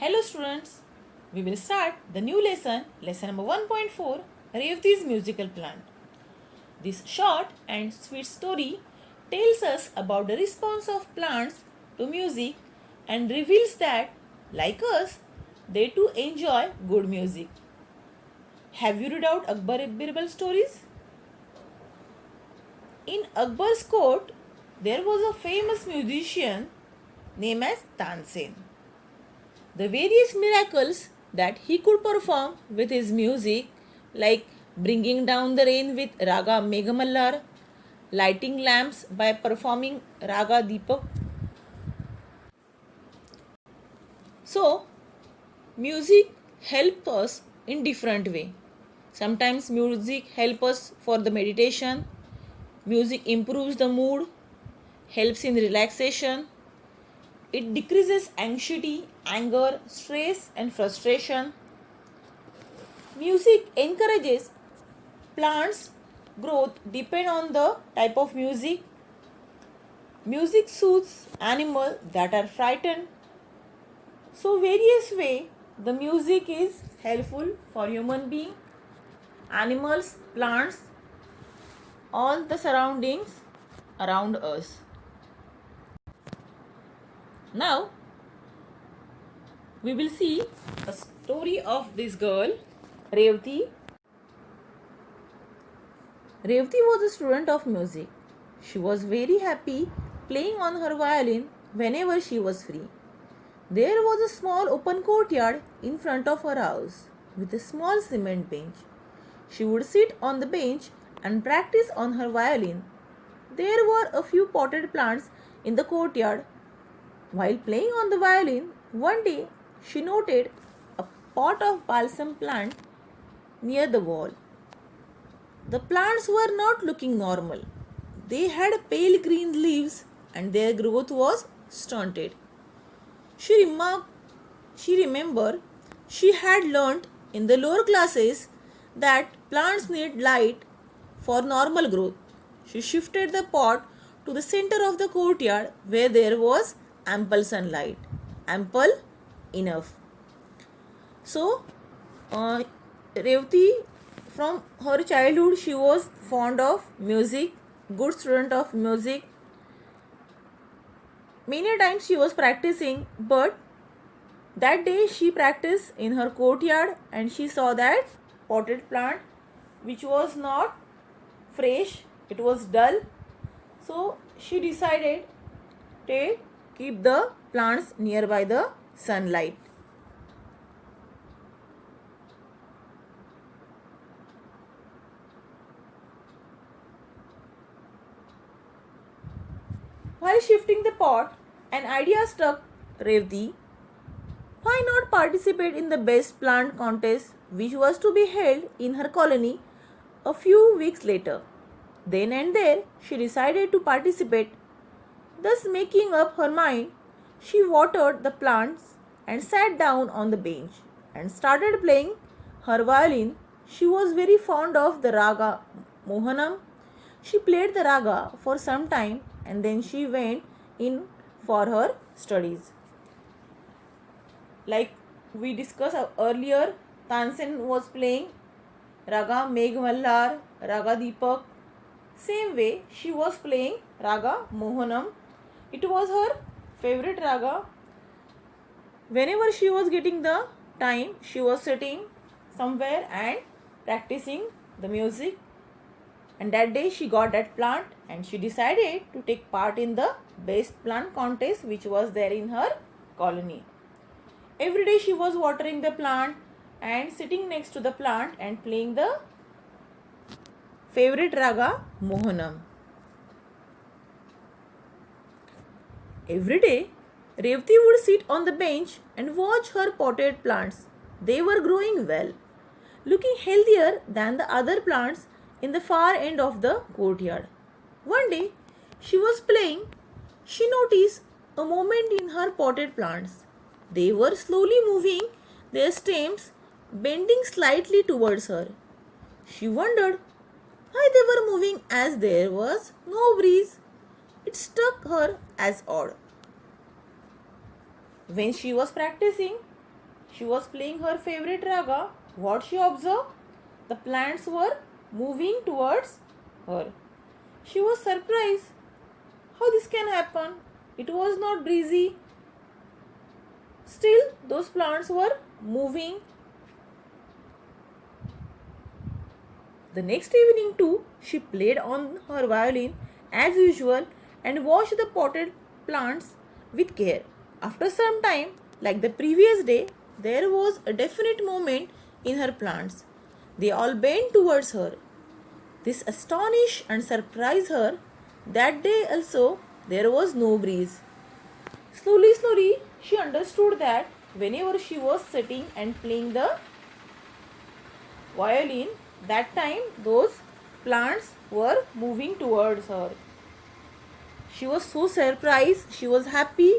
Hello students, we will start the new lesson number 1.4, Revati's musical plant. This short and sweet story tells us about the response of plants to music and reveals that, like us, they too enjoy good music. Have you read out Akbar Birbal stories? In Akbar's court, there was a famous musician named as Tansen. The various miracles that he could perform with his music, like bringing down the rain with Raga Meghamallar, lighting lamps by performing Raga Deepak. So, music helps us in different way. Sometimes music helps us for the meditation, music improves the mood, helps in relaxation, it decreases anxiety, anger, stress and frustration. Music encourages plants growth depend on the type of music. Music soothes animals that are frightened. So various way the music is helpful for human being, animals, plants, all the surroundings around us. Now we will see a story of this girl, Revati. Revati was a student of music. She was very happy playing on her violin whenever she was free. There was a small open courtyard in front of her house with a small cement bench. She would sit on the bench and practice on her violin. There were a few potted plants in the courtyard. While playing on the violin, one day she noted a pot of balsam plant near the wall. The plants were not looking normal. They had pale green leaves and their growth was stunted. She remembered she had learnt in the lower classes that plants need light for normal growth. She shifted the pot to the center of the courtyard where there was ample sunlight. Ample enough. So, Revati, from her childhood, she was fond of music, good student of music. Many times she was practicing, but that day she practiced in her courtyard and she saw that potted plant which was not fresh, it was dull. So she decided to keep the plants nearby the sunlight. While shifting the pot, an idea struck Revati. Why not participate in the best plant contest which was to be held in her colony a few weeks later? Then and there, she decided to participate. Thus, making up her mind, she watered the plants and sat down on the bench and started playing her violin. She was very fond of the raga Mohanam. She played the raga for some time and then she went in for her studies. Like we discussed earlier, Tansen was playing Raga Meghamallar, Raga Deepak. Same way, she was playing Raga Mohanam. It was her favorite raga. Whenever she was getting the time, she was sitting somewhere and practicing the music. And that day she got that plant and she decided to take part in the best plant contest which was there in her colony. Every day she was watering the plant and sitting next to the plant and playing the favorite raga Mohanam. Every day Revati would sit on the bench and watch her potted plants. They were growing well, looking healthier than the other plants in the far end of the courtyard. One day she was playing. She noticed a movement in her potted plants. They were slowly moving their stems, bending slightly towards her. She wondered why they were moving as there was no breeze. It struck her as odd. When she was practicing, she was playing her favorite raga, what she observed? The plants were moving towards her. She was surprised. How this can happen? It was not breezy. Still, those plants were moving. The next evening too, she played on her violin as usual and watched the potted plants with care. After some time, like the previous day, there was a definite movement in her plants. They all bent towards her. This astonished and surprised her. That day also there was no breeze. Slowly, she understood that whenever she was sitting and playing the violin, that time those plants were moving towards her. She was so surprised, she was happy,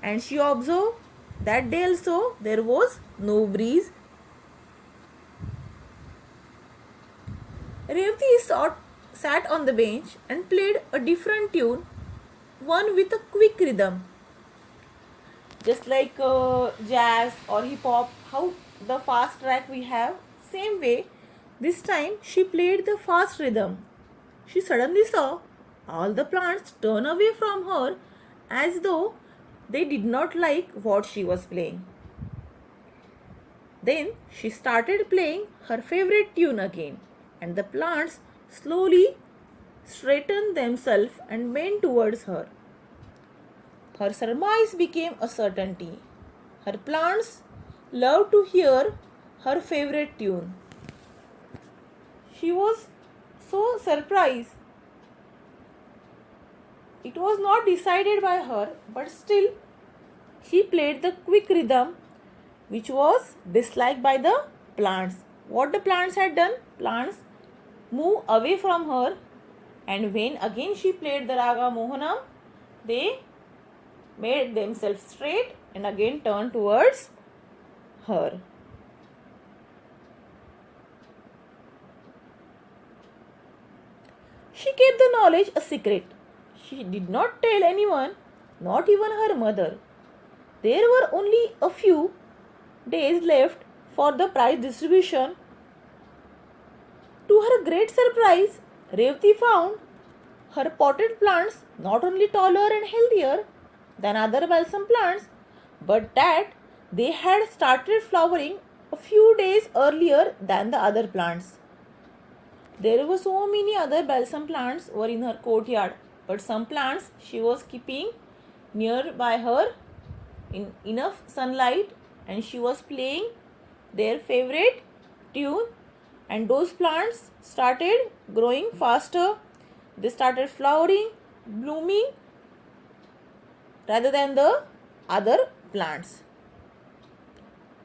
and she observed that day also there was no breeze. Revati sat on the bench and played a different tune, one with a quick rhythm. Just like jazz or hip hop, how the fast track we have, same way, this time she played the fast rhythm. She suddenly saw all the plants turn away from her as though they did not like what she was playing. Then she started playing her favorite tune again, and the plants slowly straightened themselves and bent towards her. Her surmise became a certainty. Her plants loved to hear her favorite tune. She was so surprised. It was not decided by her, but still she played the quick rhythm which was disliked by the plants. What the plants had done? Plants moved away from her, and when again she played the Raga Mohanam, they made themselves straight and again turned towards her. She kept the knowledge a secret. She did not tell anyone, not even her mother. There were only a few days left for the prize distribution. To her great surprise, Revati found her potted plants not only taller and healthier than other balsam plants, but that they had started flowering a few days earlier than the other plants. There were so many other balsam plants were in her courtyard, but some plants she was keeping near by her in enough sunlight, and she was playing their favorite tune, and those plants started growing faster. They started flowering, blooming rather than the other plants.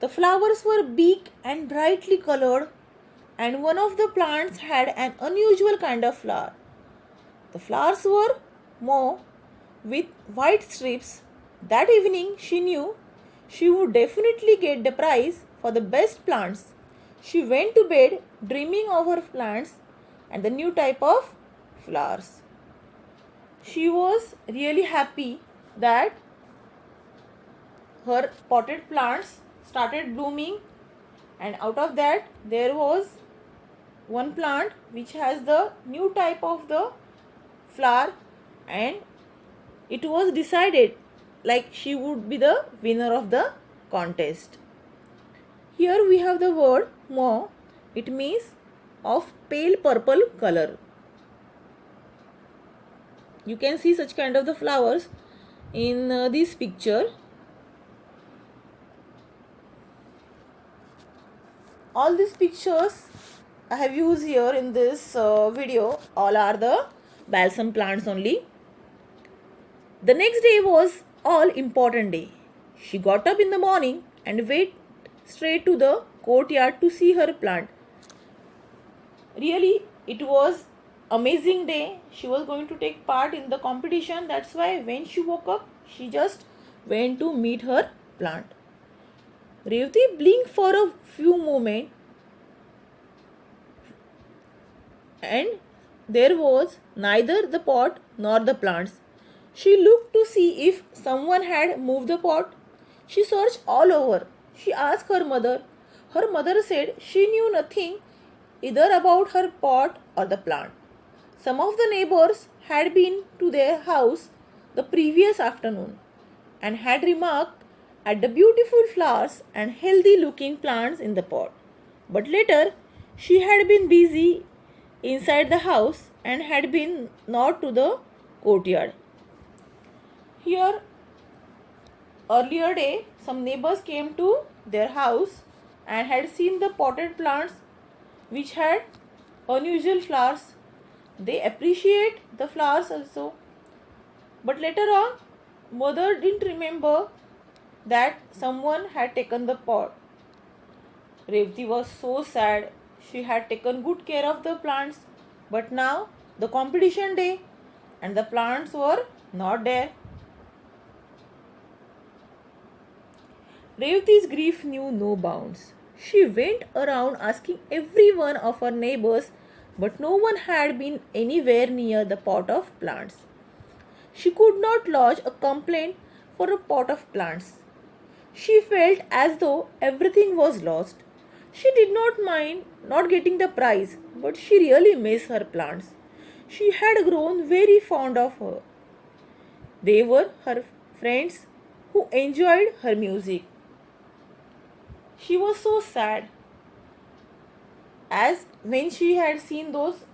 The flowers were big and brightly colored, and one of the plants had an unusual kind of flower. The flowers were mauve with white strips. That evening she knew she would definitely get the prize for the best plants. She went to bed dreaming of her plants and the new type of flowers. She was really happy that her potted plants started blooming, and out of that there was one plant which has the new type of the flower, and it was decided like she would be the winner of the contest. Here we have the word mauve. It means of pale purple color. You can see such kind of the flowers in this picture. All these pictures I have used here in this video, all are the balsam plants only. The next day was all important day. She got up in the morning and went straight to the courtyard to see her plant. Really, it was amazing day. She was going to take part in the competition. That's why when she woke up, she just went to meet her plant. Revati blinked for a few moments, and there was neither the pot nor the plants. She looked to see if someone had moved the pot. She searched all over. She asked her mother. Her mother said she knew nothing either about her pot or the plant. Some of the neighbors had been to their house the previous afternoon and had remarked at the beautiful flowers and healthy looking plants in the pot. But later, she had been busy inside the house and had been not to the courtyard. Here, earlier day, some neighbors came to their house and had seen the potted plants which had unusual flowers. They appreciate the flowers also. But later on, mother didn't remember that someone had taken the pot. Revati was so sad. She had taken good care of the plants, but now the competition day and the plants were not there. Revati's grief knew no bounds. She went around asking every one of her neighbors, but no one had been anywhere near the pot of plants. She could not lodge a complaint for a pot of plants. She felt as though everything was lost. She did not mind not getting the prize, but she really missed her plants. She had grown very fond of her. They were her friends who enjoyed her music. She was so sad as when she had seen those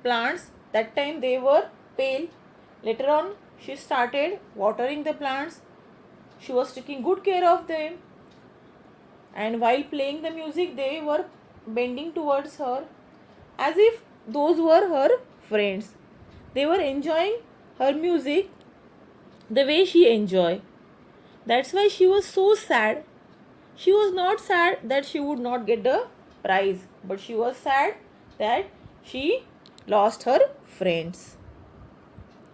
plants, that time they were pale. Later on, she started watering the plants. She was taking good care of them, and while playing the music, they were bending towards her as if those were her friends. They were enjoying her music the way she enjoyed. That's why she was so sad. She was not sad that she would not get the prize, but she was sad that she lost her friends.